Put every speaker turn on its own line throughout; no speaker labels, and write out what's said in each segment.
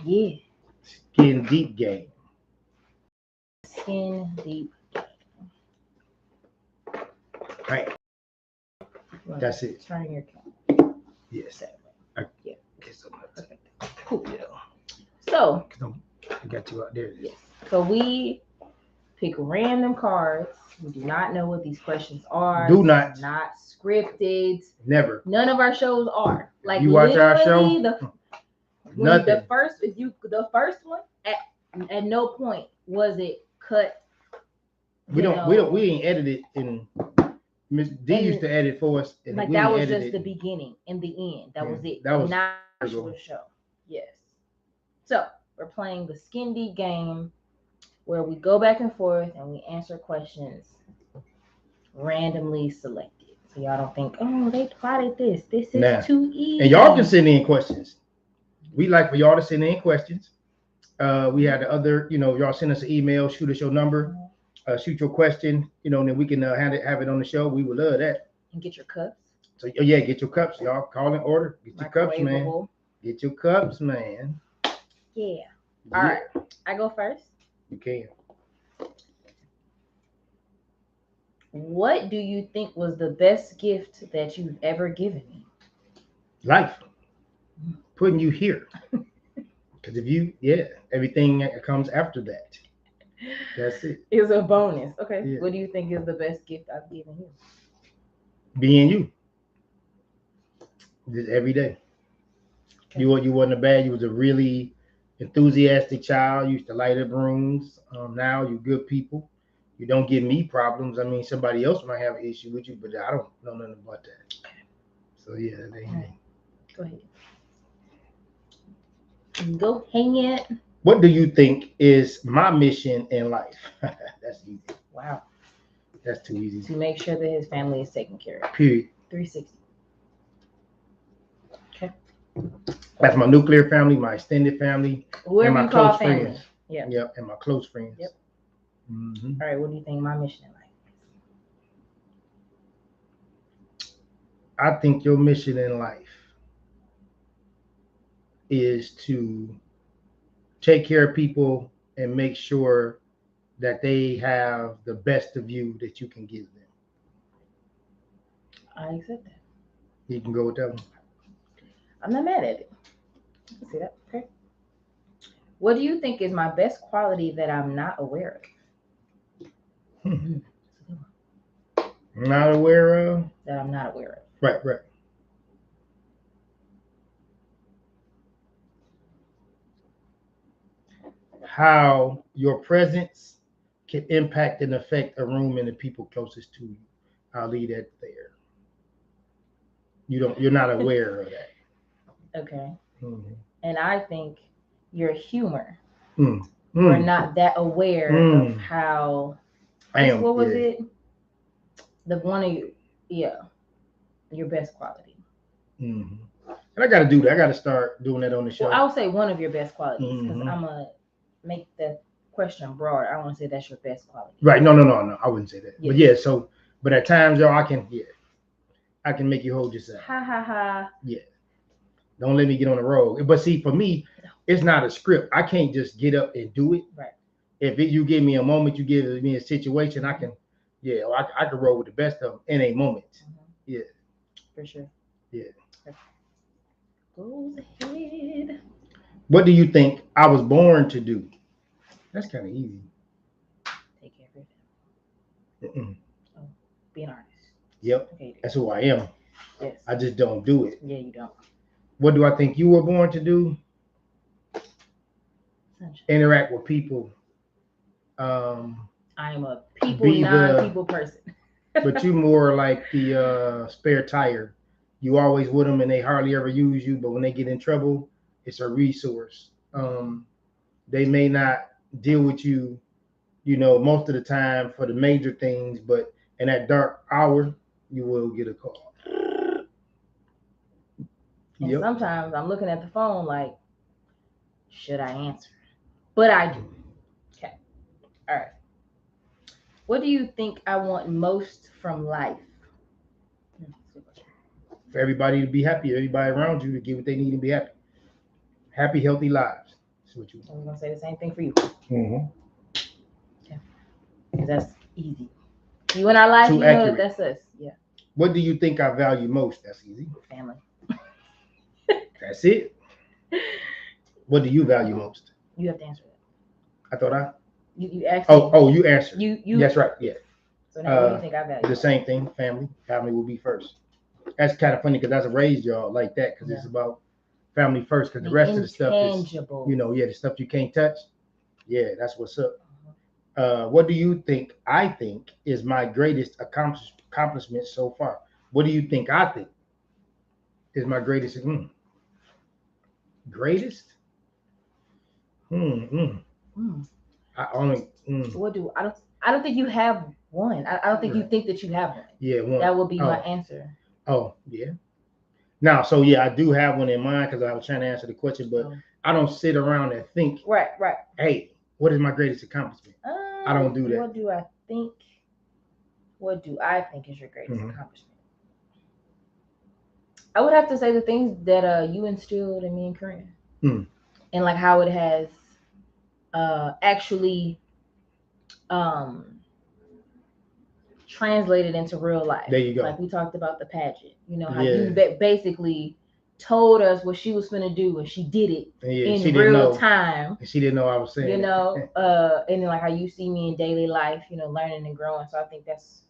Yeah.
Skin deep game.
Skin deep.
Right. That's it.
Turn your camera.
Yes.
Yeah.
Okay, so that's it.
Cool.
Yeah.
So,
I got you out there.
yes. So we pick random cards. We do not know what these questions are.
Do not.
Not scripted.
Never.
None of our shows are. Like
you watch our show.
Nothing.
The
first one at no point was it cut.
We ain't edit it in. Miss D used to edit for us. And
like that was just the beginning and the end. That was it.
That was
not actual show. Yes. So we're playing the Skin Deep game, where we go back and forth and we answer questions randomly selected. So y'all don't think, oh, they plotted this. This is too easy.
And y'all can send in questions. We like for y'all to send in questions. We had the other, y'all send us an email, shoot us your number, shoot your question, and then we can have it on the show. We would love that.
And get your cups.
So yeah, get your cups, y'all. Call and order. Get your cups, man. Get your cups, man.
Yeah. All right. I go first.
You can.
What do you think was the best gift that you've ever given me?
Life. Putting you here. Because everything that comes after that. That's it.
Is a bonus. Okay. Yeah. What do you think is the best gift I've given you?
Being you. Just every day. Okay. You wasn't bad. You was a really enthusiastic child. You used to light up rooms. Now you're good people. You don't give me problems. I mean, somebody else might have an issue with you, but I don't know nothing about that. So yeah,
Go ahead. Go hang it.
What do you think is my mission in life? That's easy.
Wow.
That's too easy.
To make sure that his family is taken care of.
Period.
360. Okay.
That's my nuclear family, my extended family,
whoever
and my
you call
close
family.
Friends.
Yeah.
Yep, and my close friends.
Yep.
Mm-hmm.
All right, what do you think my mission in life is?
I think your mission in life is to take care of people and make sure that they have the best of you that you can give them.
I accept that.
You can go with that one.
I'm not mad at it. I can see that. Okay. What do you think is my best quality that I'm not aware of?
Not aware of?
That I'm not aware of.
Right. How your presence can impact and affect a room and the people closest to you. I'll leave that there. You're not aware of that.
Okay.
Mm-hmm.
And I think your humor. We're not that aware of how. What was it? The one of you, your best quality.
Mm-hmm. And I got to do that. I got to start doing that on the show.
Well, I would say one of your best qualities because I'm gonna make the question broader. I want to say that's your best quality.
Right? No. I wouldn't say that. Yes. But at times, y'all, I can make you hold yourself.
Ha.
Yeah. Don't let me get on the road. But see, for me, it's not a script. I can't just get up and do it.
Right.
If you give me a moment, you give me a situation, I can roll with the best of them in a moment.
Mm-hmm.
Yeah.
For sure.
Yeah.
Goes ahead.
What do you think I was born to do? That's kind of easy.
Take care of everything. Oh, be an artist.
Yep. Okay, that's who I am.
Yes.
I just don't do it.
Yeah, you don't.
What do I think you were born to do? Sunshine. Interact with people.
I am a non-people person.
But you more like the spare tire. You always with them and they hardly ever use you, but when they get in trouble, it's a resource. They may not deal with you, most of the time for the major things, but in that dark hour, you will get a call.
And sometimes I'm looking at the phone like, should I answer? But I do. Okay. All right. What do you think I want most from life?
For everybody to be happy, everybody around you to get what they need and be happy. Happy, healthy lives. That's what you.
And we're gonna say the same thing for you.
Mm-hmm.
Because that's easy. You in our life,
Too
you know
accurate.
that that's us. Yeah.
What do you think I value most? That's easy.
Family.
That's it. What do you value most?
You have to answer that.
I thought I.
You asked me.
Oh, you answered.
You.
That's right. Yeah.
So now, what do you think I value?
The same thing. Family. Family will be first. That's kind of funny because I raised y'all like that because it's about family first. Because the rest of the stuff is, the stuff you can't touch. Yeah, that's what's up. What do you think I think is my greatest accomplishment so far? What do you think I think is my greatest? Greatest? I only.
What do I don't think you have one. I don't think you think that you have one.
Yeah, one.
That would be my answer.
Oh, yeah. Now, so yeah, I do have one in mind because I was trying to answer the question, but I don't sit around and think.
Right.
Hey, what is my greatest accomplishment? I don't do that.
What do I think? What do I think is your greatest accomplishment? I would have to say the things that you instilled in me and Corinne, and like how it has actually translated into real life.
There you go.
Like we talked about the pageant. You know how you basically told us what she was going to do, and she did it in real time.
And she didn't know I was saying.
You know, and then like how you see me in daily life, you know, learning and growing. So I think that's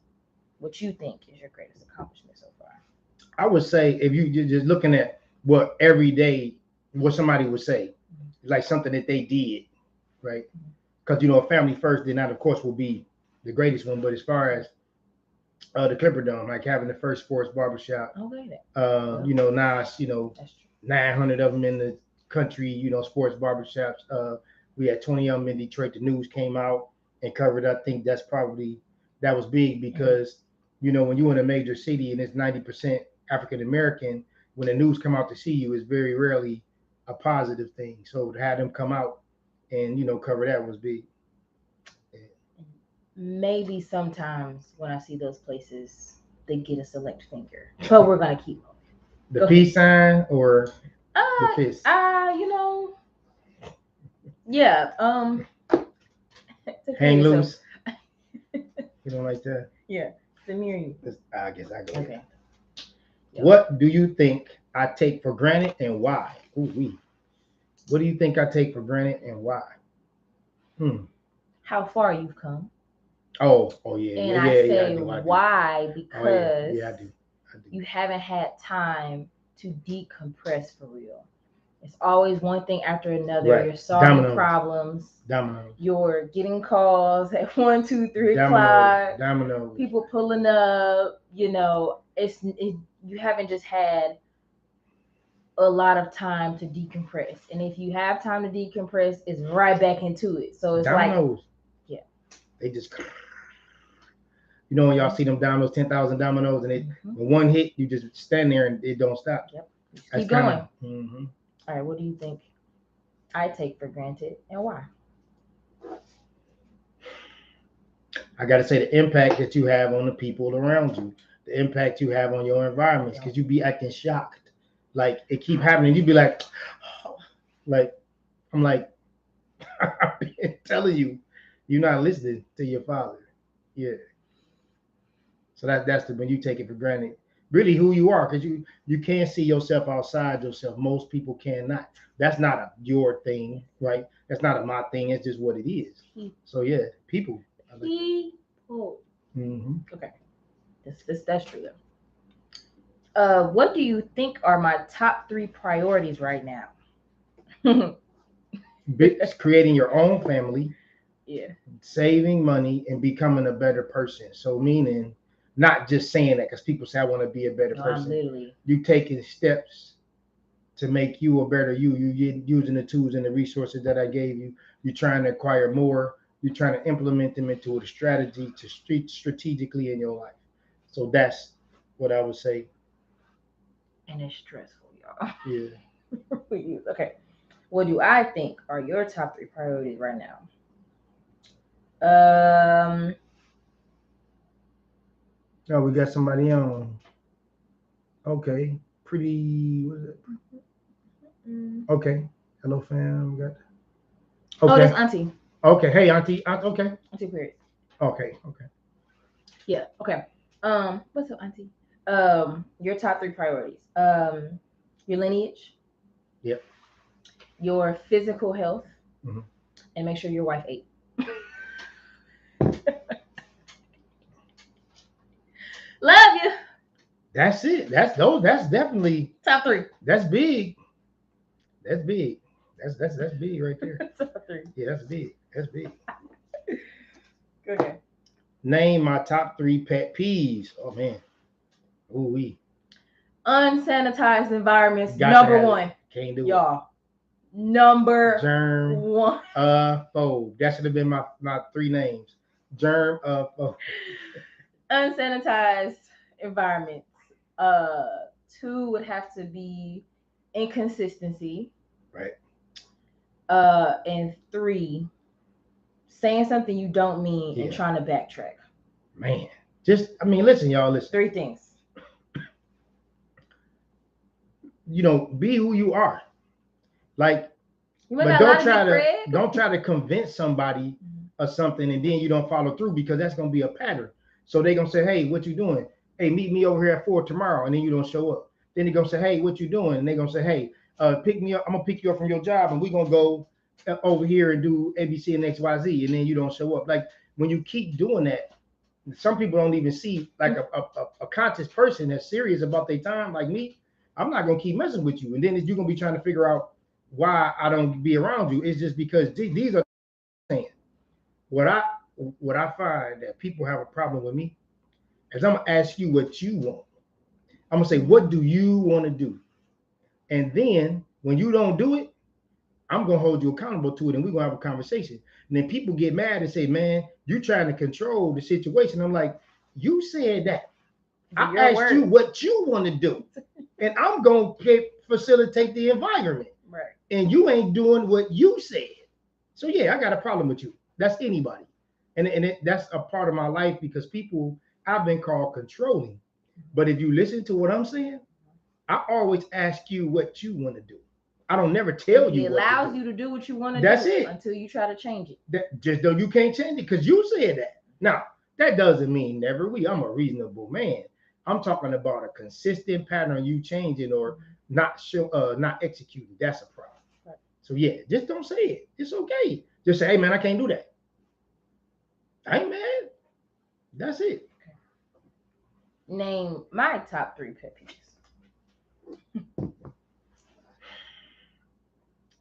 what you think is your greatest accomplishment so far.
I would say if you're just looking at what every day, what somebody would say, like something that they did, right? Because family first, then that of course will be the greatest one. But as far as the Clipper Dome, like having the first sports barbershop, now it's 900 of them in the country, sports barbershops. We had 20 of them in Detroit. The news came out and covered. I think that was big because when you're in a major city and it's 90% African American, when the news come out to see you, it's very rarely a positive thing. So to have them come out and cover that was big.
Maybe sometimes when I see those places, they get a select finger, but we're gonna keep
the peace sign or the fist. Hang loose. You don't like that?
Yeah, Samir, you.
I guess I go.
Okay.
Yep. What do you think I take for granted and why? Ooh-wee. What do you think I take for granted and why?
How far you've come.
Oh yeah.
And I say why because
I do.
You haven't had time to decompress for real. It's always one thing after another.
Right.
You're solving problems. You're getting calls at 1, 2, 3 o'clock. People pulling up. You haven't just had a lot of time to decompress. And if you have time to decompress, it's right back into it. So it's
dominoes. They just, when y'all see them dominoes, 10,000 dominoes, and when one hit, you just stand there and it don't stop.
Yep. Keep going.
Mm-hmm.
All right. What do you think I take for granted and why?
I got to say the impact that you have on the people around you, the impact you have on your environments, because you be acting shocked. Like it keep happening. You be like, oh. I'm like, I've been telling you, you're not listening to your father. Yeah. So that's when you take it for granted. Really who you are, because you can't see yourself outside yourself. Most people cannot. That's not your thing, right? That's not my thing. It's just what it is. So yeah, people.
People.
Mm-hmm.
Okay. That's true though. What do you think are my top 3 priorities right now?
Creating your own family.
Yeah.
Saving money and becoming a better person. So meaning not just saying that because people say I want to be a better person. You taking steps to make you a better you. You using the tools and the resources that I gave you. You're trying to acquire more. You're trying to implement them into a strategy to strategically in your life. So that's what I would say.
And it's stressful, y'all.
Yeah.
Okay. What do I think are your top 3 priorities right now?
Oh, we got somebody on. Okay. Pretty. What is it? Okay. Hello, fam. We got
Oh, that's
Okay.
auntie.
Okay. Hey, auntie. Okay.
Auntie period.
Okay. Okay.
Yeah. Okay. What's up, auntie? Your top three priorities. Your lineage,
Yep.
your physical health,
Mhm.
and make sure your wife ate. Love you.
That's it. That's those. That's definitely.
Top three.
That's big. That's big. That's big right there.
Top three.
Yeah, that's big. That's big.
Okay.
Name my top 3 pet peeves. Oh man. Ooh wee.
Unsanitized environments.
Got to
Number
have it.
one,
Can't do
y'all. Number
Germ.
one.
Foe. That should have been my 3 names. Germ. Foe.
Unsanitized environments. Two would have to be inconsistency.
Right.
And three, saying something you don't mean and
Yeah.
trying to backtrack.
Man. Just. I mean, listen, y'all. Listen.
Three things.
You know, be who you are. Like,
You might
but
got a lot
don't
of
try
big
to
Craig.
don't try to convince somebody of something and then you don't follow through because that's gonna be a pattern. So they're gonna say, hey, what you doing? Hey, meet me over here at 4 tomorrow, and then you don't show up. Then they're gonna say, hey, what you doing? And they're gonna say, hey, pick me up. I'm gonna pick you up from your job, and we're gonna go over here and do ABC and XYZ, and then you don't show up. Like when you keep doing that, some people don't even see like a conscious person that's serious about their time, like me. I'm not gonna keep messing with you, and then you're gonna be trying to figure out why I don't be around you. It's just because these are saying what I find that people have a problem with me is I'm gonna ask you what you want. I'm gonna say, what do you want to do? And then when you don't do it, I'm gonna hold you accountable to it, and we're gonna have a conversation. And then people get mad and say, "Man, you're trying to control the situation." I'm like, "You said that. I asked you what you want to do, and I'm gonna facilitate the environment.
Right.
And you ain't doing what you said. So yeah, I got a problem with you. That's anybody, and that's a part of my life because people I've been called controlling. But if you listen to what I'm saying, I always ask you what you want to do. I don't never tell
He
you what
allows
to do.
you to do what you want to
That's
do
it.
until you try to change it.
That just though you can't change it because you said that. Now that doesn't mean never. I'm a reasonable man. I'm talking about a consistent pattern you changing or not show, not executing. That's a problem.
Right.
So yeah, just don't say it. It's okay. Just say, hey man, I can't do that. I ain't mad. That's it.
Name my top three pet peeves.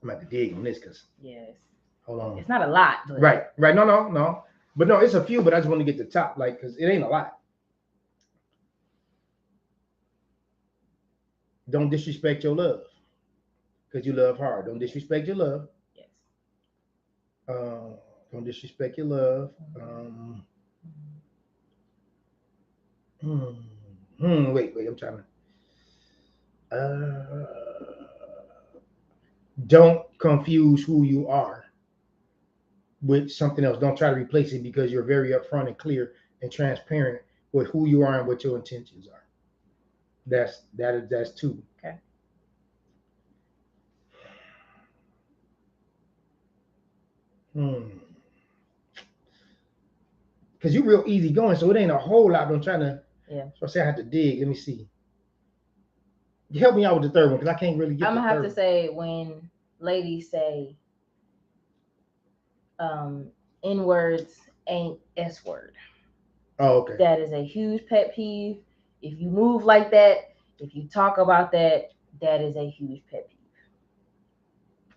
I'm at the dig on this because
Yes.
hold on.
It's not a lot. But
Right. No. But no, it's a few, but I just want to get the top, like, because it ain't a lot. Don't disrespect your love. Because you love hard. Don't disrespect your love.
Yes.
Don't disrespect your love. Wait, I'm trying to. Don't confuse who you are with something else. Don't try to replace it because you're very upfront and clear and transparent with who you are and what your intentions are. That's two.
Okay.
Because you're real easy going, so it ain't a whole lot. I'm trying to.
Yeah.
So I say I have to dig. Let me see. Help me out with the third one because I can't really get.
I'm gonna have to say when ladies say, N words ain't S word.
Oh, okay.
That is a huge pet peeve. If you move like that, if you talk about that, that is a huge pet peeve.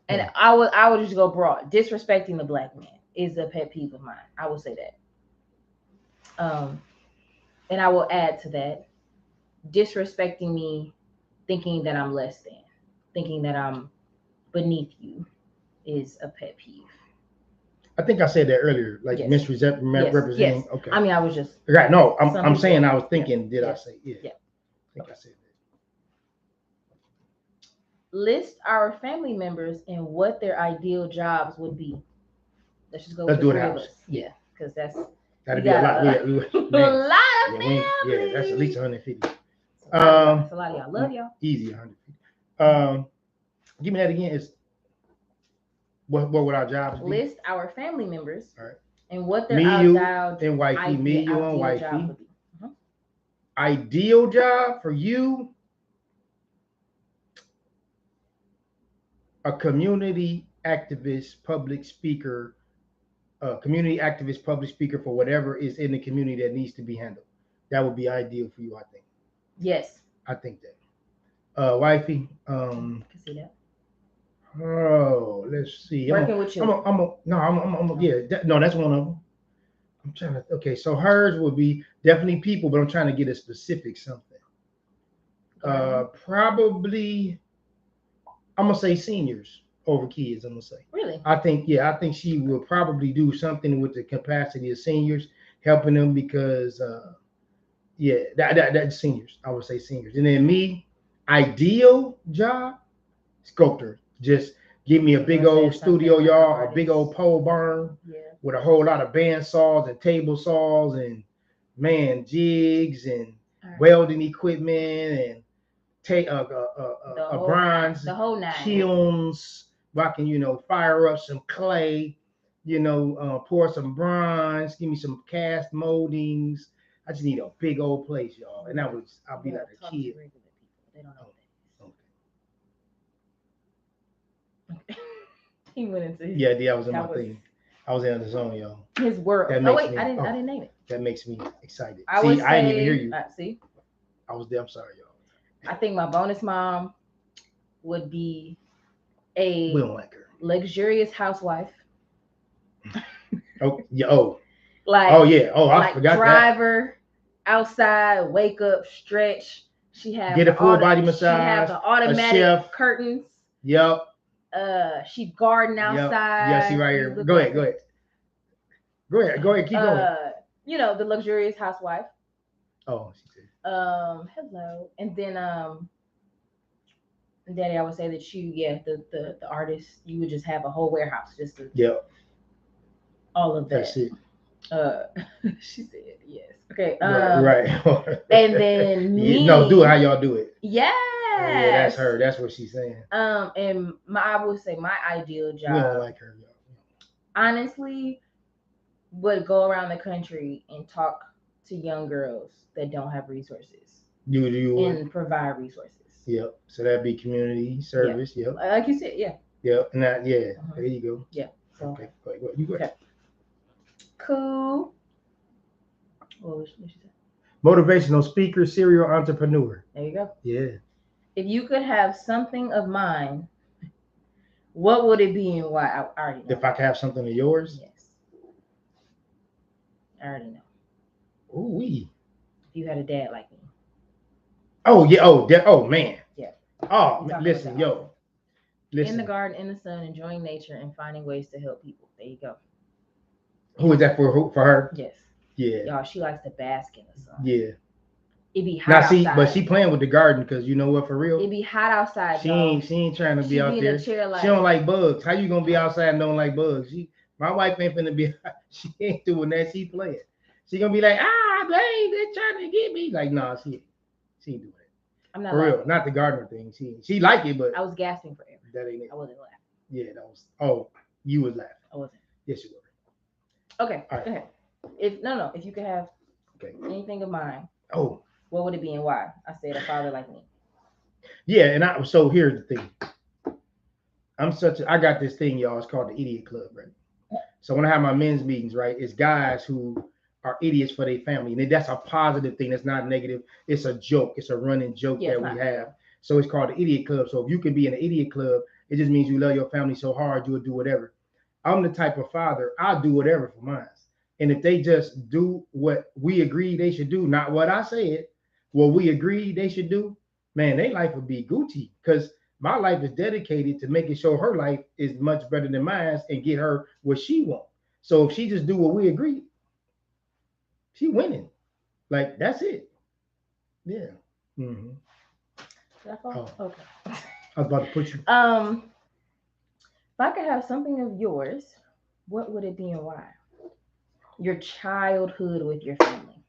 And I would just go broad. Disrespecting the black man is a pet peeve of mine. I will say that. And I will add to that, disrespecting me, thinking that I'm less than, thinking that I'm beneath you, is a pet peeve.
I think I said that earlier, like
Yes.
misrepresenting.
Yes.
Okay.
I mean, I was just
right. No, I'm saying I was thinking. Did I say? Yeah.
Yeah.
I think I said that.
List our family members and what their ideal jobs would be. Let's just go.
Let's
with
do
the
it
three of
house.
us. Yeah, because
that'd be a lot.
A lot of families.
Yeah, that's at least 150.
That's a lot of y'all. Love y'all.
Easy 150. Give me that again. It's What would our jobs be?
List our family members
All right.
and what their
Me, you,
ideal,
and wifey. Me, you, and
ideal job
wifey.
would be. Mhm.
Ideal job for you, a community activist, public speaker, community activist, public speaker for whatever is in the community that needs to be handled. That would be ideal for you, I think.
Yes.
I think that. Wifey,
I can see that.
oh, let's see.
Working with children.
No, that's one of them. I'm trying to. Okay, so hers would be definitely people, but I'm trying to get a specific something. Probably, I'm gonna say seniors over kids. I'm gonna say.
Really?
I think she will probably do something with the capacity of seniors, helping them because, that's seniors. I would say seniors, and then me, ideal job, sculptor. Just give me a big old studio yard, a big old pole barn with a whole lot of band saws and table saws and jigs and welding equipment and bronze kilns. Where I can, fire up some clay, pour some bronze, give me some cast moldings. I just need a big old place, y'all. And I'll be like a kid.
They don't know that. He went into his,
yeah, I was in my thing. I was in the zone, y'all.
His world. I didn't name it.
That makes me excited.
I didn't
even hear you.
See,
I was there. I'm sorry, y'all.
I think my bonus mom would be
we don't like her.
Luxurious housewife.
Oh yeah. Oh.
Like.
Oh yeah. Oh, I forgot
driver, outside, wake up, stretch. She have
get a full body massage.
She have the automatic curtains.
Yep.
She garden outside.
Yeah, she right here. Go ahead. Keep going.
The luxurious housewife.
Oh, she said.
Hello. And then Daddy, I would say that the artist, you would just have a whole warehouse just to all of that.
That's it.
She said yes. Okay.
Right.
And then me.
No, do it how y'all do it.
Yes.
Yeah, that's her. That's what she's saying.
And I would say my ideal job.
We don't like her, y'all.
Honestly, would go around the country and talk to young girls that don't have resources. And provide resources.
Yep. So that'd be community service. Yep.
Like you said, yeah.
Yep. And that, there you go.
Yeah. So.
Okay. Go. You go. Okay.
Cool. What was she say?
Motivational speaker, serial entrepreneur.
There you go.
Yeah.
If you could have something of mine, what would it be and why? I already know.
If I could have something of yours?
Yes. I already know.
Ooh.
If you had a dad like me.
Oh yeah. Oh man.
Yeah.
Oh, listen, yo. Listen.
In the garden, in the sun, enjoying nature and finding ways to help people. There you go.
Who is that for her?
Yes.
Yeah.
Y'all, she likes to bask in the sun.
Yeah.
It be hot outside.
But she playing with the garden because you know what, for real?
It be hot outside.
She ain't trying to be out there. She don't like bugs. How you gonna be outside and don't like bugs? My wife ain't finna be. She ain't doing that. She playing. She gonna be like, babe, they're trying to get me. Like, nah, she ain't doing it.
I'm not
for real. Not the gardener thing. She like it, but
I was gasping forever.
That ain't it.
I wasn't laughing.
Yeah, that was. Oh, you was laughing.
I wasn't.
Yes, you were.
Okay. All right. Go ahead. If you could have anything of mine.
Oh.
What would it be and why? I said a father like me.
Yeah, and so here's the thing. I got this thing, y'all. It's called the Idiot Club, right? So when I have my men's meetings, right, it's guys who are idiots for their family, and that's a positive thing. That's not negative. It's a joke. It's a running joke that we have. So it's called the Idiot Club. So if you can be in the Idiot Club, it just means you love your family so hard you'll do whatever. I'm the type of father, I'll do whatever for mine. And if they just do what we agree they should do, not what I said, what we agree they should do, man, their life would be Gucci. Because my life is dedicated to making sure her life is much better than mine and get her what she wants. So if she just do what we agree, she winning. Like, that's it. Yeah. Mm-hmm.
Okay.
I was about to put you.
If I could have something of yours, what would it be and why? Your childhood with your family.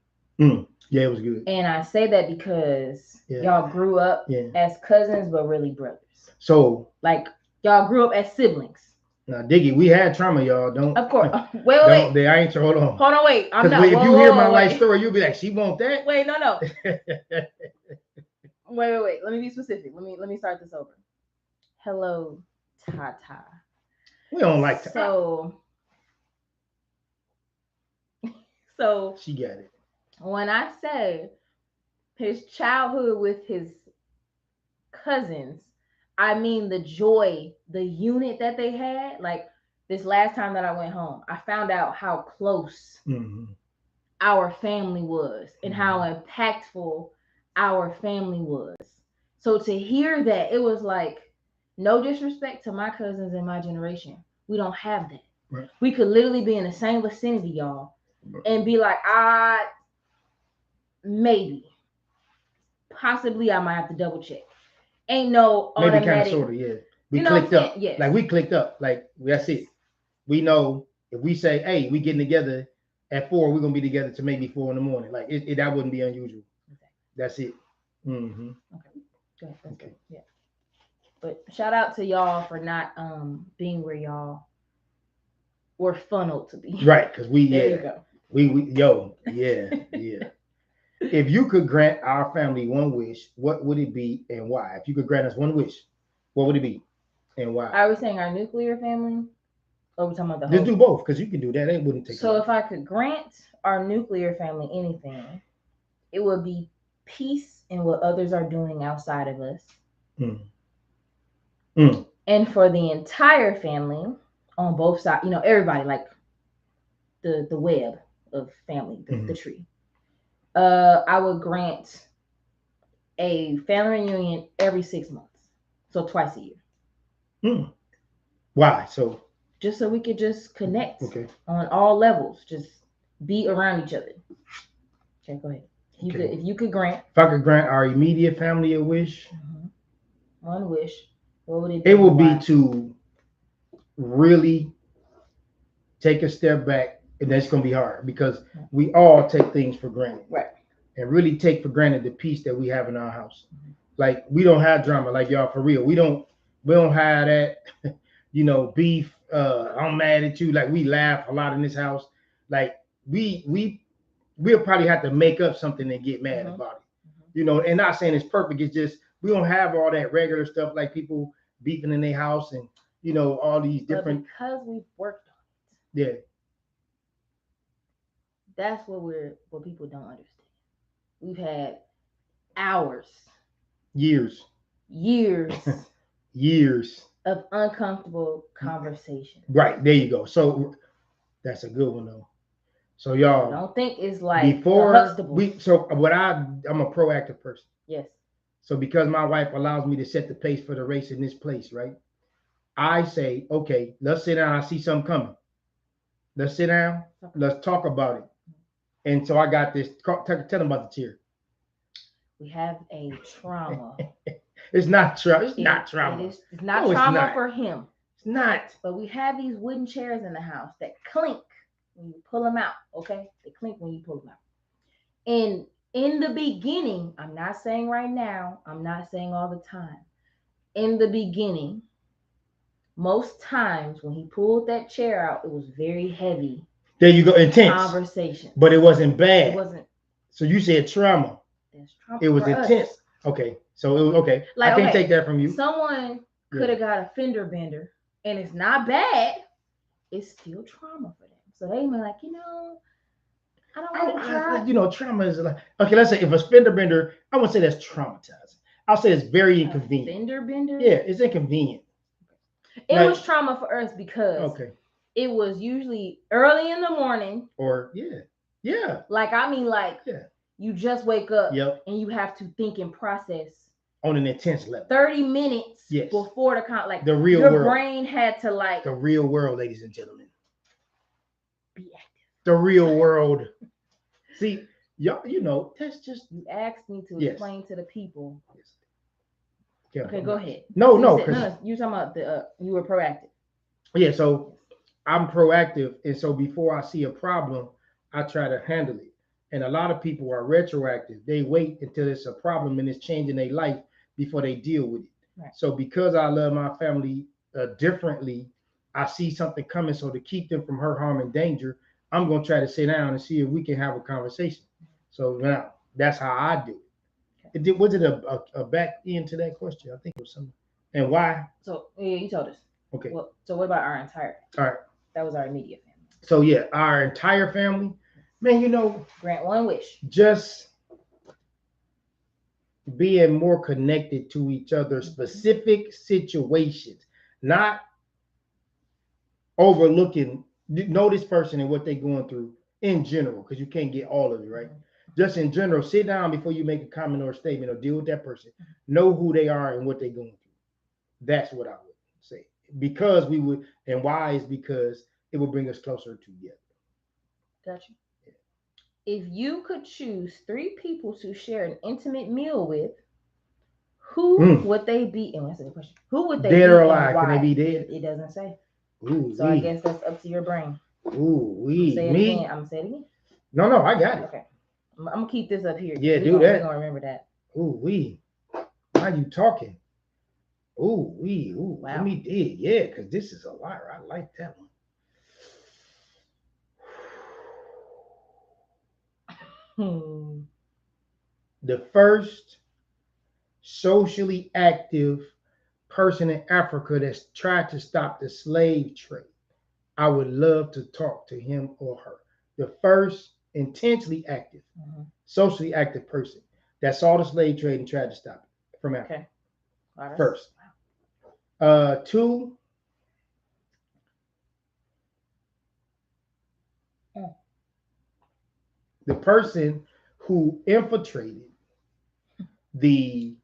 Yeah, it was good.
And I say that because y'all grew up as cousins, but really brothers.
So
like y'all grew up as siblings.
Now, Diggy, we had trauma, y'all. Don't.
Of course.
Don't.
Wait.
They, I ain't sure. Hold on.
Hold on, wait. I'm
Because
not.
if you hear my life
wait.
story, you'll be like, she want that.
Wait, no. Wait. Let me be specific. Let me start this over. Hello, Tata.
We don't like to.
So
she got it.
When I say his childhood with his cousins, I mean the joy, the unit that they had. Like this last time that I went home, I found out how close our family was and how impactful our family was. So to hear that, it was like, no disrespect to my cousins in my generation, we don't have that.
Right.
We could literally be in the same vicinity, y'all, and be like, maybe, possibly, I might have to double check. Ain't no automatic.
Maybe kind of, sort of, yeah. We clicked up.
Yes.
Like we clicked up. Like that's it. We know if we say, hey, we getting together at 4, we're gonna be together to maybe 4 in the morning. Like that wouldn't be unusual. Okay. That's it.
Okay. Good. Okay. Yeah. But shout out to y'all for not being where y'all were funneled to be.
Right, because we
there you go.
Yeah. If you could grant our family one wish, what would it be and why? If you could grant us one wish, what would it be and why?
Are we saying our nuclear family? Or are we talking about the whole?
Just do both, because you can do that. It wouldn't take.
So if I could grant our nuclear family anything, it would be peace in what others are doing outside of us. And for the entire family on both sides, everybody, like the web of family, the tree. I would grant a family reunion every 6 months, so twice a year.
Why? So
just so we could just connect on all levels, just be around each other. Okay, go ahead. If you could grant.
If I could grant our immediate family a wish,
one wish, what would it be?
It would be to really take a step back, and that's going to be hard because we all take things for granted.
Right.
And really take for granted the peace that we have in our house. Like we don't have drama, like y'all, for real. We don't have that, beef. I'm mad at you. Like we laugh a lot in this house. Like we'll probably have to make up something and get mad about it. And not saying it's perfect. It's just we don't have all that regular stuff like people beefing in their house and all these different.
But because we've worked on
it. Yeah.
That's what people don't understand. We've had hours,
years
of uncomfortable conversation.
Right, there you go. So that's a good one though. So y'all,
I don't think it's like
before I'm a proactive person.
Yes.
So because my wife allows me to set the pace for the race in this place, right? I say, okay, let's sit down. I see something coming. Let's sit down. Let's talk about it. And so I got this. Tell them about the chair.
We have a trauma.
It's not trauma. It's not trauma.
It's not trauma for him.
It's not.
But we have these wooden chairs in the house that clink when you pull them out. Okay, they clink when you pull them out. And in the beginning, I'm not saying right now. I'm not saying all the time. In the beginning, most times when he pulled that chair out, it was very heavy.
There you go, intense
conversation.
But it wasn't bad.
It wasn't.
So you said trauma.
There's trauma.
It was intense. Us. Okay, so it was okay. Like, I can't take that from you.
Someone could have got a fender bender, and it's not bad. It's still trauma for them. So they be like, I don't want to.
Trauma is like, okay. Let's say if a fender bender, I wouldn't say that's traumatizing. I'll say it's very inconvenient.
Fender bender.
Yeah, it's inconvenient.
It was trauma for us because it was usually early in the morning.
Or
you just wake up and you have to think and process
on an intense level.
30 minutes before
the real world.
Your brain had to
the real world, ladies and gentlemen. Be active. The real world. See, y'all, that's just
you asked me to explain to the people. Okay, go ahead.
No,
you're talking about you were proactive.
Yeah, so I'm proactive, and so before I see a problem, I try to handle it. And a lot of people are retroactive. They wait until it's a problem and it's changing their life before they deal with it. Right. So because I love my family differently, I see something coming. So to keep them from hurt, harm, and danger, I'm going to try to sit down and see if we can have a conversation. So now that's how I do it. Was it a back end to that question? I think it was something. And why?
So yeah, you told us.
Okay.
Well, so what about our entire?
All right.
That was our immediate family.
So yeah, our entire family, man, you know,
grant one wish.
Just being more connected to each other, specific situations, not overlooking, know this person and what they're going through in general, because you can't get all of it, right? Just in general, sit down before you make a comment or a statement or deal with that person. Know who they are and what they're going through. That's what I would say. Because we would, and why is because it will bring us closer together.
Gotcha. If you could choose 3 people to share an intimate meal with, who would they be? And that's the question. Who would they
dead
be?
Dead or alive? Can they be dead?
It doesn't say.
Ooh,
so I guess that's up to your brain.
Ooh,
say it
me?
Again. I'm gonna say it again.
No, I got it.
Okay. I'm gonna keep this up here.
Yeah, do that.
We're gonna remember that.
Ooh, why you talking? Ooh, wow. Let me dig. Yeah, because this is a lot. I like that one. The first socially active person in Africa that's tried to stop the slave trade. I would love to talk to him or her. The first intensely active, socially active person that saw the slave trade and tried to stop it from Africa. Okay. First. 2, the person who infiltrated the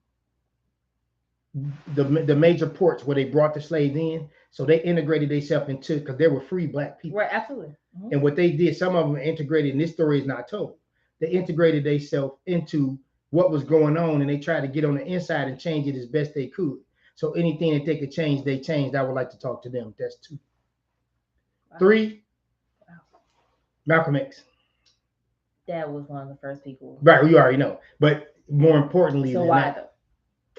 major ports where they brought the slaves in. So they integrated themselves into, because there were free black people.
Right, absolutely.
And what they did, some of them integrated, and this story is not told. They integrated themselves into what was going on, and they tried to get on the inside and change it as best they could. So anything that they could change, they changed. I would like to talk to them. That's 2. Wow. 3, Malcolm X.
That was one of the first people.
Right, you already know. But more importantly,
so why though?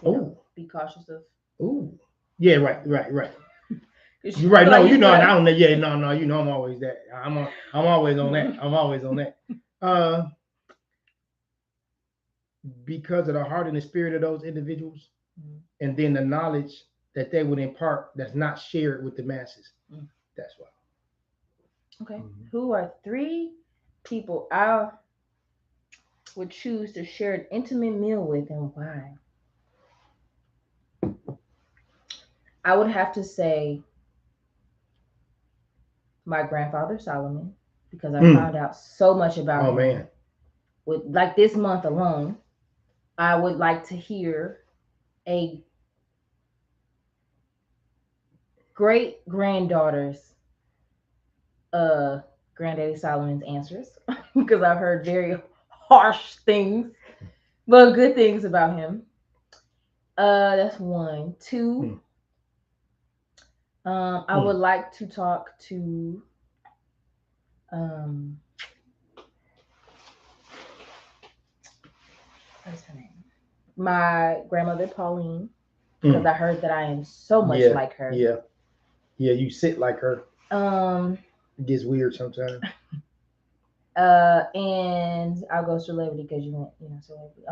Oh,
be cautious of.
Oh, yeah, right. You're right. No, you know, I don't know. Yeah, no. You know, I'm always that. I'm always on that. I'm always on that. Because of the heart and the spirit of those individuals, and then the knowledge that they would impart that's not shared with the masses. That's why.
Okay. Who are 3 people I would choose to share an intimate meal with, and why? I would have to say my grandfather Solomon, because I found out so much about him. Oh man! With like this month alone, I would like to hear a great granddaughter's granddaddy Solomon's answers, because I've heard very harsh things, but good things about him. That's 1. 2. I would like to talk to what's her name? My grandmother Pauline, because I heard that I am so much like her.
Yeah, you sit like her. It gets weird sometimes.
And I'll go celebrity because you went, celebrity.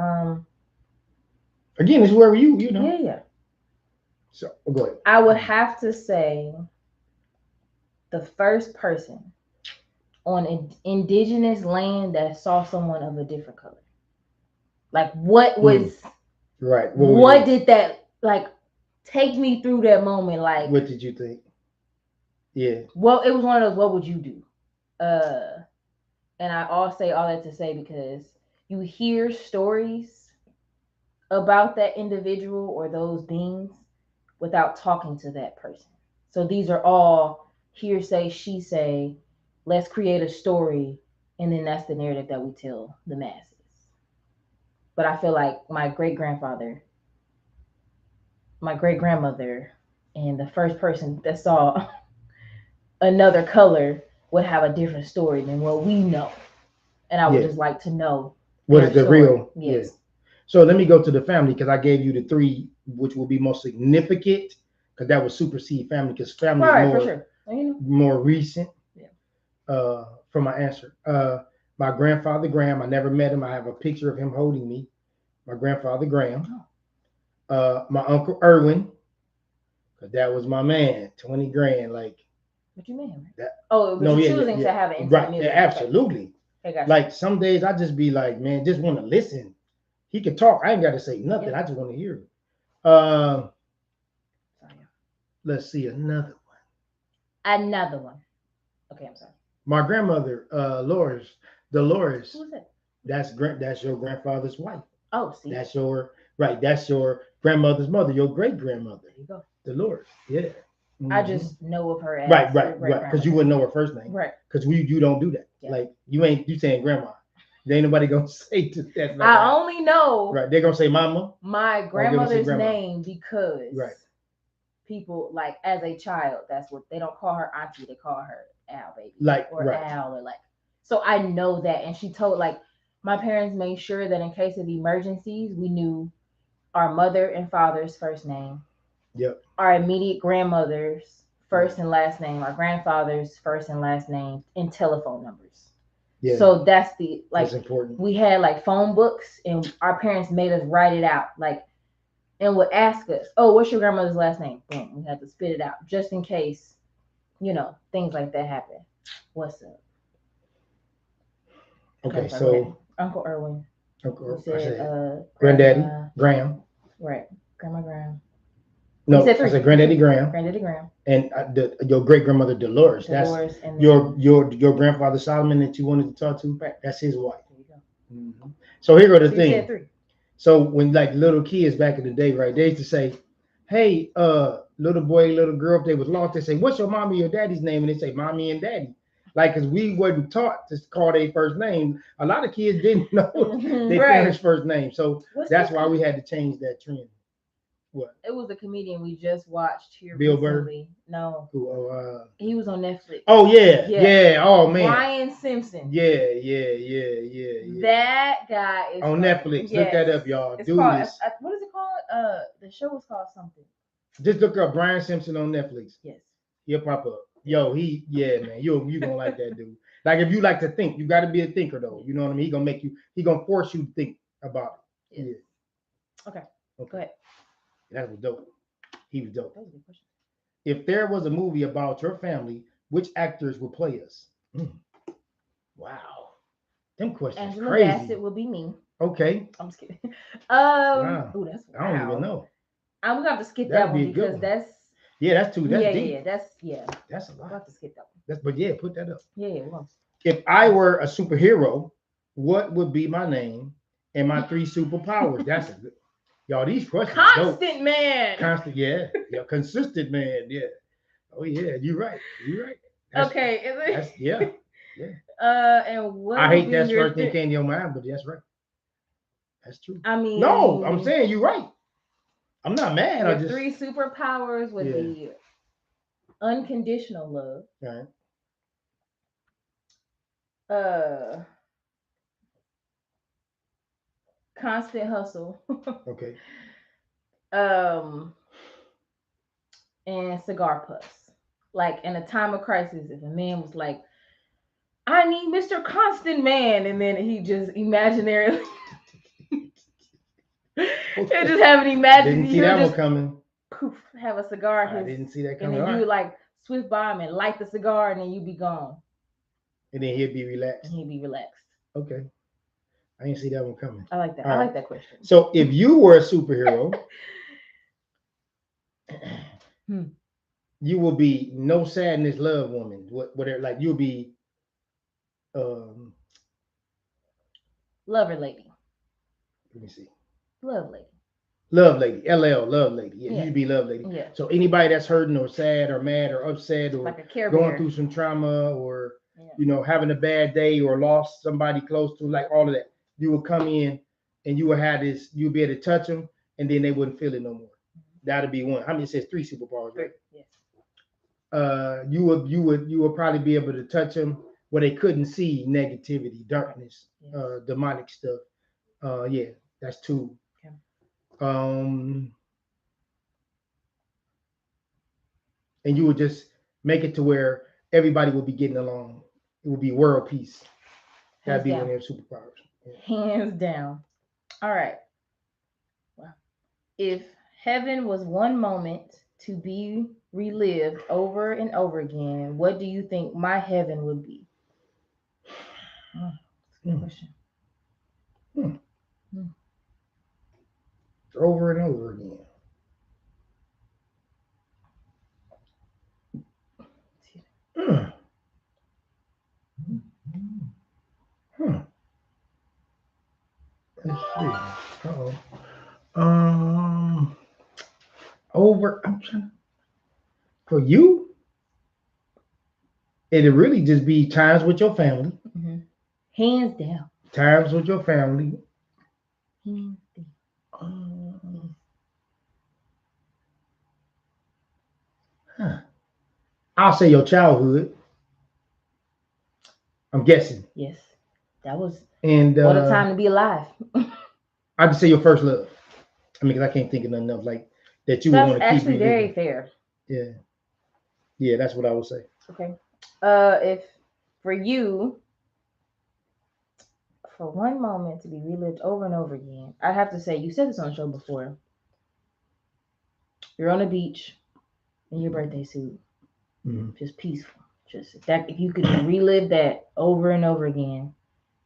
Again, it's wherever you know.
Yeah.
So go ahead.
I would have to say the first person on an indigenous land that saw someone of a different color. Like, what was
right?
What did that like? Take me through that moment. Like,
what did you think? Yeah.
Well, it was one of those. What would you do? And I say all that to say because you hear stories about that individual or those beings without talking to that person. So these are all hearsay, she say, let's create a story, and then that's the narrative that we tell the masses. But I feel like my great-grandfather, my great-grandmother, and the first person that saw another color would have a different story than what we know. And I would just like to know
what is the story. Real.
Yes.
Yeah. So let me go to the family, because I gave you the 3, which will be most significant because that would supersede family, because family
Right,
is
for
more
sure. You know,
more recent.
Yeah.
For my answer, my grandfather Graham. I never met him. I have a picture of him holding me. My grandfather Graham. My uncle Irwin, because that was my man. 20 grand, like
what you mean?
that.
Oh, but
No,
you're
yeah,
choosing
yeah,
to have an
yeah.
intimate
Right,
music.
yeah, absolutely.
Okay, gotcha.
Like some days I just be like, man, just want to listen. He can talk. I ain't got to say nothing.
Yeah.
I just want to hear it.
Sorry.
Let's see another one.
Another one. Okay, I'm sorry.
My grandmother, Dolores.
Who is that?
That's your grandfather's wife.
Oh, see.
That's your right. That's your grandmother's mother. Your great grandmother,
There you go.
Dolores. Yeah.
I just know of her as
right.
your
Because you wouldn't know her first name.
Right.
Because you don't do that.
Yeah.
Like you saying grandma. There ain't nobody gonna say that.
I only know
right. They're gonna say mama.
my grandmother's
grandma.
name because
Right.
people like as a child, that's what they don't call her auntie, they call her Al baby.
Like
or
right.
Al or like so I know that. And she told like my parents made sure that in case of emergencies, we knew our mother and father's first name.
Yep.
Our immediate grandmother's first and last name, our grandfather's first and last name, and telephone numbers. Yeah. So that's the like
that's important.
We had like phone books and our parents made us write it out, like, and would ask us, oh, what's your grandmother's last name? Boom. We had to spit it out just in case, things like that happen. What's up?
Okay, so
Uncle Irwin.
Uncle
said,
Granddaddy Graham.
Right. Grandma Graham.
No, I said Granddaddy Graham.
Granddaddy Graham.
And your great grandmother Dolores.
Dolores.
That's your grandfather Solomon that you wanted to talk to.
Right.
That's his wife. There you go. Mm-hmm. So here go the thing.
You said 3.
So when like little kids back in the day, right, they used to say, "Hey, little boy, little girl," if they was lost, they say, "What's your mommy or daddy's name?" And they say, "Mommy and daddy." Like, because we wasn't taught to call their first name. A lot of kids didn't know their parents' first name. So that's why we had to change that trend. What?
It was a comedian we just watched here
Bill
recently.
Burr?
No.
Who?
He was on Netflix.
Oh, yeah. Oh, man.
Brian Simpson.
Yeah.
That guy is
on Netflix. Yes. Look that up, y'all.
It's called, what is it called? The show was called something.
Just look up Brian Simpson on Netflix.
Yes.
He'll pop up. Yo, man, you gonna like that dude. Like if you like to think, you got to be a thinker though. You know what I mean? He gonna force you to think about it.
Yes. Yeah. Okay. Go ahead.
That was dope. He was dope. That was a good question. If there was a movie about your family, which actors would play us? Wow. Them questions
Angela
crazy.
Bassett will be me.
Okay.
I'm just kidding.
Wow.
Ooh, that's
I don't even know.
I'm gonna have to skip that one because that's.
Yeah, that's too. That's deep.
That's
a lot.
We'll have to skip that one.
Put that up.
Yeah, well.
If I were a superhero, what would be my name and my 3 superpowers? That's a good. Y'all, these questions.
Constant dope. Man.
Constant, yeah. Consistent man, yeah. Oh yeah, you're right.
Okay.
Yeah.
And what?
I hate that first thing came to your mind, but that's right. That's true.
I mean,
no, I'm saying you're right. I'm not mad.
Your 3 superpowers would be unconditional love.
Right.
Constant hustle.
Okay.
And cigar puffs. Like in a time of crisis, if a man was like, "I need Mr. Constant Man," and then he just imaginarily and just have an imaginary.
Didn't see that one coming.
Poof, have a cigar.
I didn't see that coming.
And then you like swift by him and light the cigar, and then you be gone.
And then he'd be relaxed. Okay. I didn't see that one coming.
I like that. I like that question.
So if you were a superhero, you will be no sadness, love woman. Whatever, like you'll be
lover lady.
Let me see.
Love lady.
Love lady. LL, love lady. Yeah, you'd be love lady.
Yeah.
So anybody that's hurting or sad or mad or upset or
like a care
going
bear.
through some trauma or having a bad day or lost somebody close to, like all of that, you will come in and you will have this. You'll be able to touch them, and then they wouldn't feel it no more. That'd be one. How many? It says 3 superpowers. Right?
Yes.
You would probably be able to touch them where they couldn't see negativity, darkness, demonic stuff. Yeah, that's 2. Okay. and you would just make it to where everybody will be getting along. It would be world peace. That'd
Hands
be one
down.
of their superpowers. Yeah.
Hands down. All right. Wow. If heaven was one moment to be relived over and over again, what do you think my heaven would be? That's a good
Hmm.
question.
Hmm.
Hmm.
Over and over again. Hmm. Hmm. Let's see. Uh-oh. Um, over. I'm trying. For you, it'd really just be times with your family.
Mm-hmm. Hands down.
Times with your family.
Hands down.
Um, huh. I'll say your childhood. I'm guessing.
Yes. That was
And
what a time to be alive.
I'd just say your first love. I mean, 'cause I can't think of nothing else like that you would
That's
want to keep
actually very
reliving.
fair.
Yeah. Yeah, that's what I would say.
Okay. If for you, for one moment to be relived over and over again, I have to say, you said this on the show before. You're on a beach in your birthday suit,
Mhm.
just peaceful. Just that if you could relive that over and over again,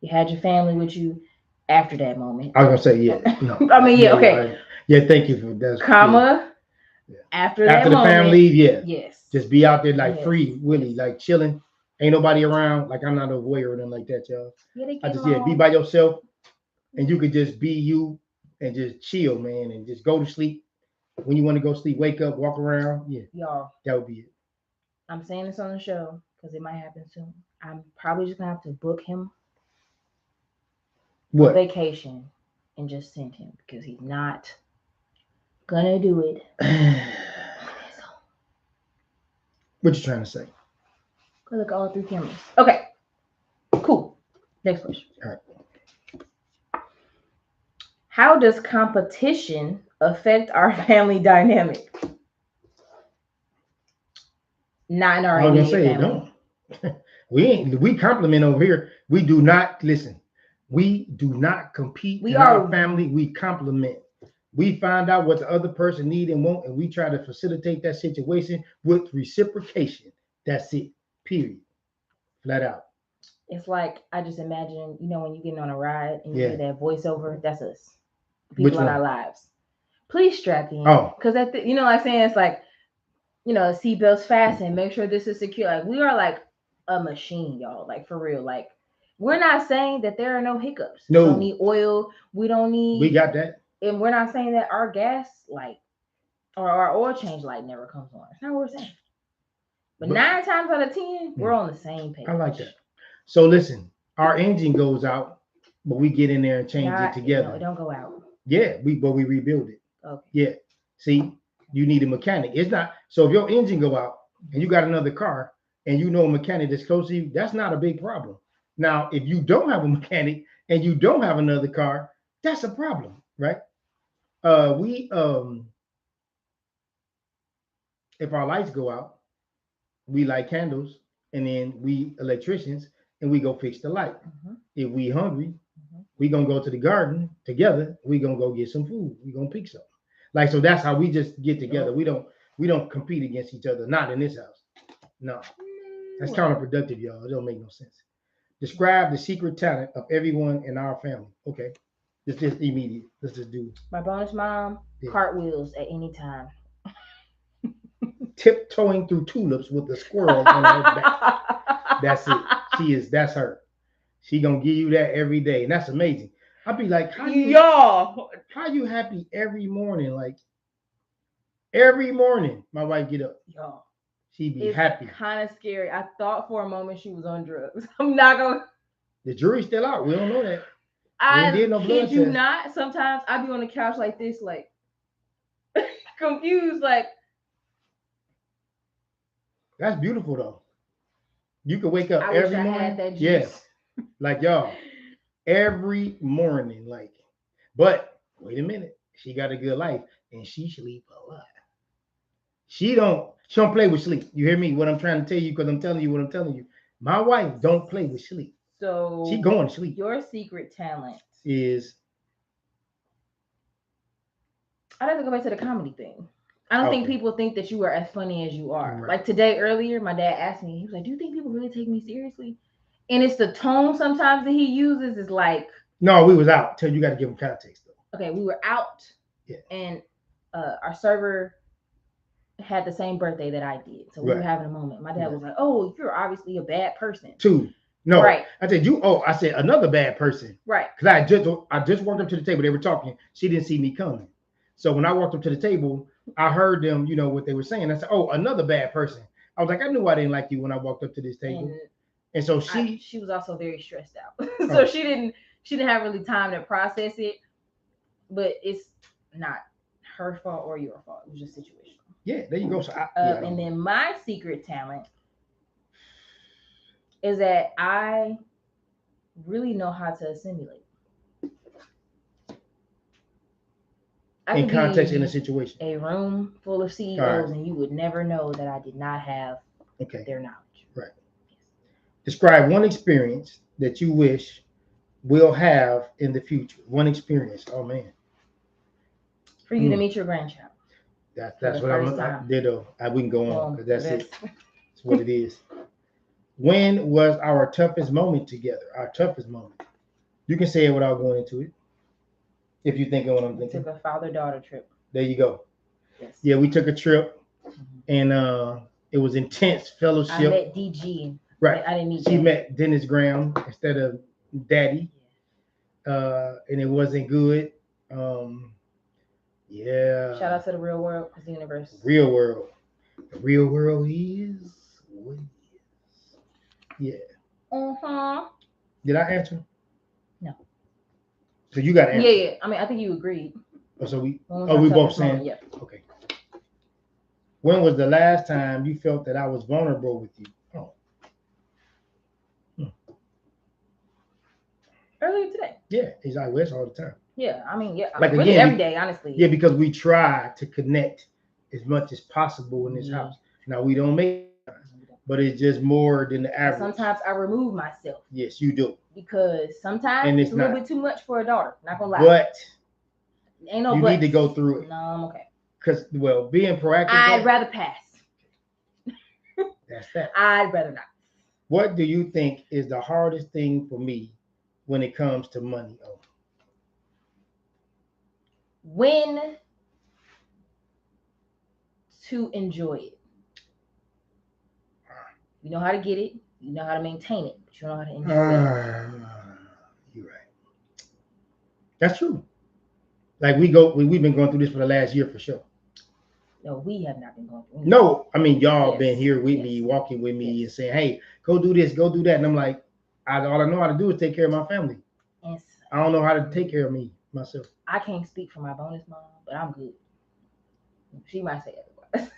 you had your family with you after that moment.
I was gonna say yeah. No.
I mean, yeah, okay.
Yeah, thank you for that.
Comma.
Yeah.
After
After
that
the
moment,
family, yeah.
yes.
Just be out there like
Yes.
free, Willie,
Yes.
like chilling. Ain't nobody around. Like I'm not a voyeur or nothing like that, y'all.
Yeah, they
I
get
just be
along.
by yourself, and you could just be you and just chill, man, and just go to sleep. When you want to go sleep, wake up, walk around. Yeah,
Y'all,
that would be it.
I'm saying this on the show because it might happen soon. I'm probably just gonna have to book him a
What?
vacation and just send him because he's not gonna do it on his own.
What you trying to say?
Go look at all 3 cameras. Okay, cool. Next question.
All right.
How does competition affect our family dynamic? Not in our
I was gonna
immediate
say it
family.
don't. We compliment over here. We do not listen. We do not compete
We
in our
are-
family. We compliment. We find out what the other person need and want, and we try to facilitate that situation with reciprocation. That's it. Period. Flat out.
It's like I just imagine, when you're getting on a ride and you
Yeah.
hear that voiceover, that's us.
Which
People in
one?
our lives. Please strap in.
Oh.
Because like saying it's like, seatbelts fasten, make sure this is secure. Like we are like a machine, y'all. Like for real. Like we're not saying that there are no hiccups.
No.
We don't need oil. We don't need.
We got that.
And we're not saying that our gas light or our oil change light never comes on. That's not what we're saying. But 9 times out of 10, we're on the same page.
I like that. So listen, our engine goes out, but we get in there and change it together.
No, it don't go out.
Yeah, but we rebuild it.
Okay.
Yeah. See, you need a mechanic. It's not so if your engine go out and you got another car and you know a mechanic that's close to you, that's not a big problem. Now, if you don't have a mechanic and you don't have another car, that's a problem, right? If our lights go out, we light candles and then we electricians and we go fix the light.
Mm-hmm.
If we hungry, we gonna go to the garden together. We gonna go get some food. We gonna pick something. Like so, that's how we just get together. We don't compete against each other. Not in this house. No, that's counterproductive, y'all. It don't make no sense. Describe the secret talent of everyone in our family. Okay, it's just immediate. Let's just do.
My bonus mom, cartwheels at any time.
Tiptoeing through tulips with a squirrel on her back. That's it. That's her. She gonna give you that every day, and that's amazing. I'd be like, how you happy every morning? Like every morning, my wife get up.
Y'all,
she be happy.
Kind of scary. I thought for a moment she was on drugs. I'm not gonna.
The jury's still out. We don't know that.
I did you not. Sometimes I be on the couch like this, like confused, like.
That's beautiful though. You can wake up every morning.
Had that juice.
Yes, like y'all, every morning. Like, but wait a minute, she got a good life and she sleep a lot. She don't play with sleep. You hear me? What I'm trying to tell you, because I'm telling you what I'm telling you. My wife don't play with sleep.
So
She going to sleep.
your secret talent
Is
I'd have to go back to the comedy thing. I don't think
Okay.
people think that you are as funny as you are.
Right.
Like today earlier, my dad asked me, he was like, "Do you think people really take me seriously?" And it's the tone sometimes that he uses is like,
no, we was out. Tell you got to give them context though.
okay, we were out,
Yeah.
and our server had the same birthday that I did, so we were
Right.
having a moment. My dad
Right.
was like, "Oh, you're obviously a bad person."
Two. No,
Right.
I said you. Oh, I said another bad person.
Right.
Because I just walked up to the table. They were talking. She didn't see me coming. So when I walked up to the table, I heard them. You know what they were saying. I said, "Oh, another bad person." I was like, I knew I didn't like you when I walked up to this table. And so
she was also very stressed out, so she didn't have really time to process it. But it's not her fault or your fault. It was just situational.
Yeah, there you go. So
and then my secret talent is that I really know how to assimilate.
In context, in a situation,
a room full of CEOs, right, and you would never know that I did not have their knowledge.
Right. Yes. Describe one experience that you wish we'll have in the future. One experience. Oh man.
For you to meet your grandchild.
That's what I did. We can go on because that's it. That's what it is. When was our toughest moment together? Our toughest moment. You can say it without going into it. If you're thinking what I'm thinking.
Took a father-daughter trip.
There you go.
Yes.
Yeah, we took a trip, and it was intense fellowship.
I met DG.
Right.
I didn't meet.
She met Dennis Graham instead of Daddy, and it wasn't good. Yeah.
Shout out to the real world, because the universe.
Real world. The real world is what it is. Yeah. Did I answer?
No.
So you got to answer.
Yeah. I mean, I think you agreed.
Oh, so we both saying. Yeah. Okay. When was the last time you felt that I was vulnerable with you? Oh.
Earlier today.
Yeah, he's like, West all the time.
Yeah, I mean, yeah,
like
really
again,
every day, honestly.
Yeah, because we try to connect as much as possible in this house. Now we don't make it, but it's just more than the average.
Sometimes I remove myself.
Yes, you do.
Because sometimes it's a little bit too much for a daughter. Not gonna lie.
But
ain't no.
You need to go through it.
No, I'm okay.
Because being proactive.
I'd rather pass.
That's that.
I'd rather not.
What do you think is the hardest thing for me when it comes to money? Oh.
When to enjoy it. You know how to get it. You know how to maintain it. But you don't know how to enjoy it.
You're right. That's true. Like we've been going through this for the last year for sure.
No, we have not been going through.
No, I mean y'all been here with me, walking with me, and saying, "Hey, go do this, go do that," and I'm like, all I know how to do is take care of my family. Yes. I don't know how to take care of myself.
I can't speak for my bonus mom, but I'm good. She might say otherwise.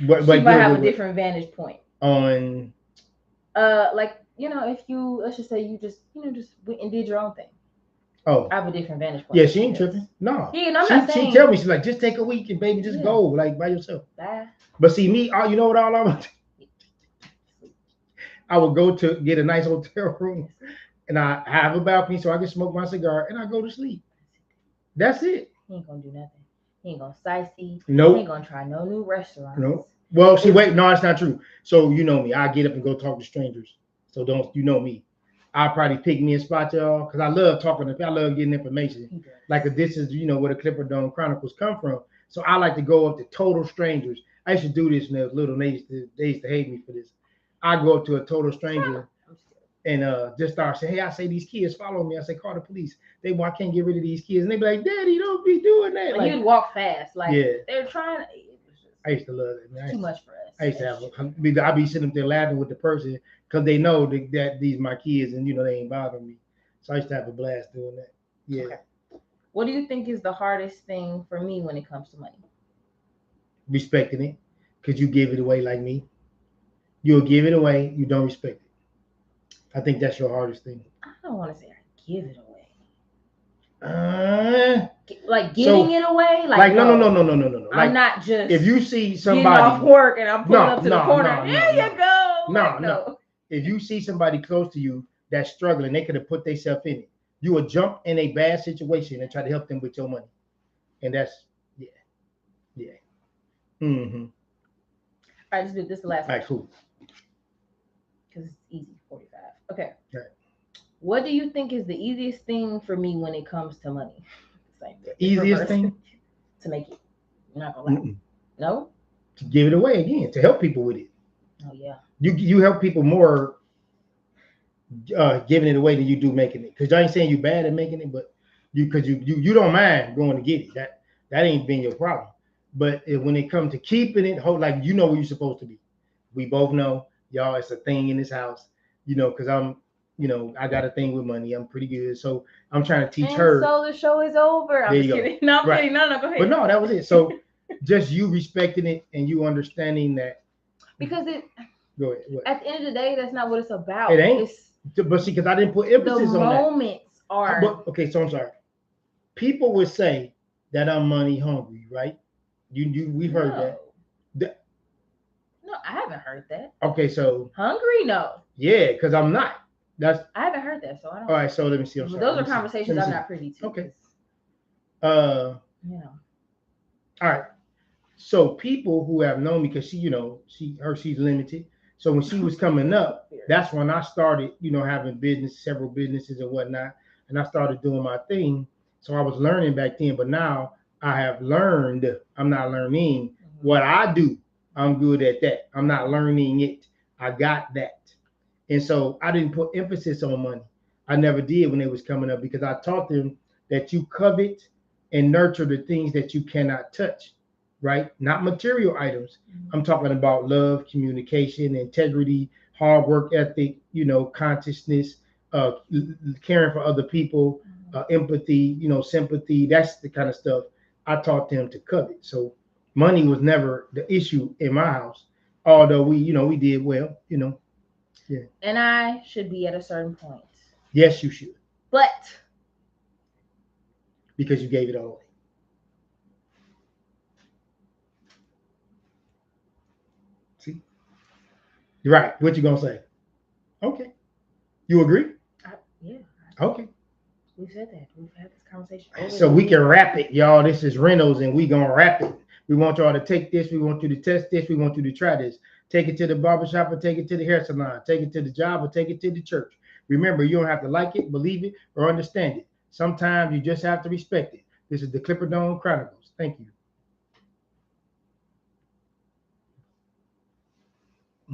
but she might have a different vantage point
on.
Like if you let's just say you just went and did your own thing.
Oh,
I have a different vantage point.
Yeah, she ain't tripping. No.
Yeah, no, I'm not saying.
She tell me, she's like, just take a week and baby, just go like by yourself. Bye. But see me, you know what all I would do? I would go to get a nice hotel room, and I have a balcony so I can smoke my cigar, and I go to sleep. That's it.
He ain't gonna do nothing. He ain't gonna sightsee.
Nope.
He ain't gonna try no new restaurants.
Nope. Well, no, it's not true. So you know me, I get up and go talk to strangers. So don't you know me? I'll probably pick me a spot, y'all, because I love talking to people. I love getting information. Like this is, where the Clipper Dome Chronicles come from. So I like to go up to total strangers. I used to do this when I was little, and they used to hate me for this. I go up to a total stranger and just start saying, hey, I say these kids follow me. I say, call the police. I can't get rid of these kids. And they be like, Daddy, don't be doing that.
Like, you'd walk fast. Like, they're trying.
I used to love it, man.
Too much for us.
I used to I'd be sitting up there laughing with the person because they know that these are my kids and they ain't bothering me. So I used to have a blast doing that. Yeah. Okay.
What do you think is the hardest thing for me when it comes to money?
Respecting it, because you give it away like me. You'll give it away. You don't respect it. I think that's your hardest thing.
I don't want to say I give it away. like giving it away.
Like no.
I'm
Like
not just
if you see
getting
somebody
off work and I'm pulling up to the corner.
no,
There you go.
no,
Like,
no. If you see somebody close to you that's struggling, they could have put themselves in it. You will jump in a bad situation and try to help them with your money, and that's yeah. Mm-hmm.
All right, this is the last
All
one.
right, cool.
Because it's easy. 45. Okay.
Right.
What do you think is the easiest thing for me when it comes to money? Same thing.
Easiest thing
to make it. I'm not gonna lie.
Mm-mm.
No.
To give it away again, to help people with it.
Oh yeah.
You help people more giving it away than you do making it. Because I ain't saying you bad at making it, but you don't mind going to get it. That ain't been your problem. But when it comes to keeping it, like you know where you're supposed to be. We both know, y'all. It's a thing in this house, because I'm, I got a thing with money. I'm pretty good, so I'm trying to teach her.
So the show is over. I'm just kidding. No, I'm kidding. No, go ahead.
But no, that was it. So just you respecting it and you understanding that.
Because it.
Go ahead. What?
At the end of the day, that's not what it's about.
It ain't. But see, because I didn't put emphasis on that.
The moments are.
But, okay, so I'm sorry. People would say that I'm money hungry, right? We've heard that.
No, I haven't heard that.
Okay, so
hungry? No.
Yeah, because I'm not. I
haven't heard that, so I don't.
All right, so let me see. I'm sorry.
Those are conversations I'm not privy to.
Okay.
All
right. So people who have known me, because she's limited. So when she was coming up, that's when I started, having several businesses and whatnot, and I started doing my thing. So I was learning back then, but now I have learned. I'm not learning what I do. I'm good at that. I'm not learning it. I got that. And so I didn't put emphasis on money. I never did when it was coming up, because I taught them that you covet and nurture the things that you cannot touch, right? Not material items. I'm talking about love, communication, integrity, hard work ethic, consciousness, caring for other people, empathy, sympathy. That's the kind of stuff I taught them to covet. So money was never the issue in my house, although we did well, Yeah.
And I should be at a certain point.
Yes, you should.
But
because you gave it all away. See? You're right. What you gonna say? Okay. You agree?
Yeah.
Okay.
We've said that. We've had this conversation.
So we can wrap it, y'all. This is Reynolds, and we gonna wrap it. We want y'all to take this. We want you to test this. We want you to try this. Take it to the barbershop or take it to the hair salon. Take it to the job or take it to the church. Remember, you don't have to like it, believe it, or understand it. Sometimes you just have to respect it. This is the Clipper Dome Chronicles. Thank you.